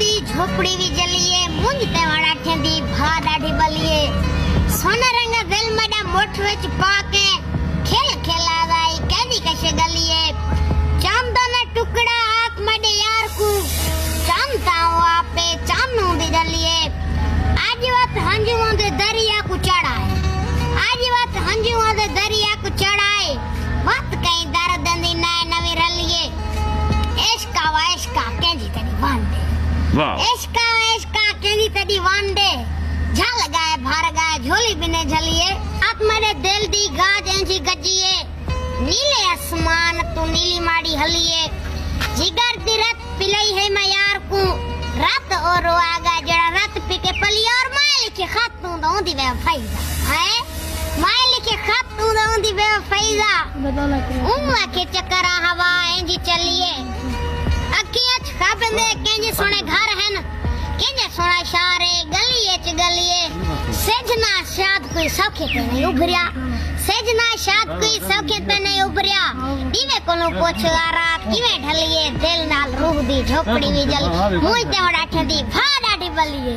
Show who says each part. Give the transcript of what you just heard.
Speaker 1: दी झोपड़ी भी जलिए मुंजते वाड़ा ठंडी भा डाढ़ी बलिए सोना रंग दिल मडा मोठ विच पाके खेल खेलादाई कैदी कशे गलिए चांदा ना टुकड़ा आंख मडे यार को चांदा आपे चानू दी गलिए आज वत हंजुओं दे दरिया को चढ़ाए आज वत हंजुओं दे दरिया को चढ़ाए वत कहीं दर्द दी नए नवी रलिए इश्का केंजी तड़ी वांडे
Speaker 2: वाह
Speaker 1: इश्का केंजी तड़ी वांडे झल गाए भर गाए झोली बिने झलिए आत्मरे दिल दी गाज एंजी गजिए नीले आसमान तू नीली माड़ी हलिए जिगर दी रत पिलई है मैं यार को रात और आगा जड़ा रात पिके पली और माय लिखे खत तू दोंदी वे फैजा है माय लिखे खत तू दोंदी वे फैजा उम्मा के चक्करा हवा एंजी चलिए अखियां खाबंदे केंजे सोने घर है न केंजे सोना शारे गलिए च गलिए सजना शाद कोई सौखे पे नहीं उभरिया सजना शाद कोई सौखे पे नहीं उभरिया इवे कोनो पोछला रात किवे ढलिए दिल नाल रूह दी झोपड़ी भी जल मुई ते वड़ा ठंडी भा डाढ़ी बलिए।